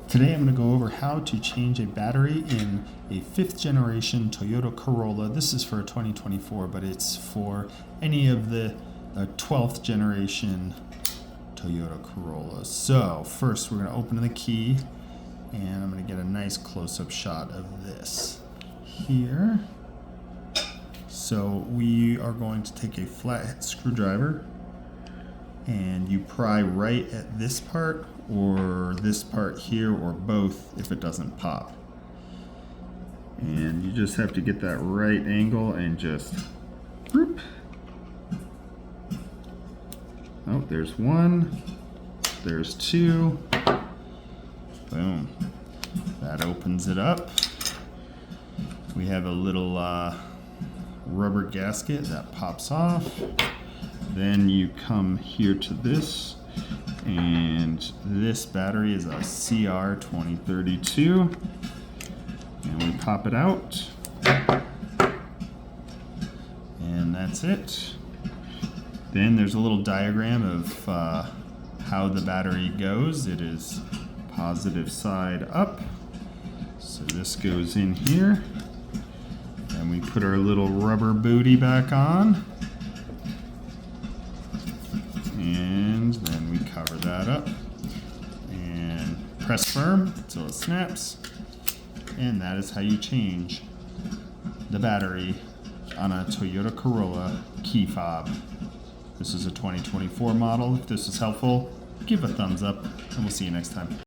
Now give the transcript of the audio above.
Today I'm going to go over how to change a battery in a 5th generation Toyota Corolla. This is for a 2024, but it's for any of the 12th generation Toyota Corolla. So first we're going to open the key and I'm going to get a nice close-up shot of this here. So we are going to take a flathead screwdriver and you pry right at this part or this part here or both if it doesn't pop. And you just have to get that right angle and just whoop. Oh, there's one, there's two, boom. That opens it up. We have a little rubber gasket that pops off. Then you come here to this, and this battery is a CR2032, and we pop it out, and that's it. Then there's a little diagram of how the battery goes. It is positive side up, so this goes in here, and we put our little rubber booty back on. And then we cover that up and press firm until it snaps. And that is how you change the battery on a Toyota Corolla key fob. This is a 2024 model. If this is helpful, give a thumbs up and we'll see you next time.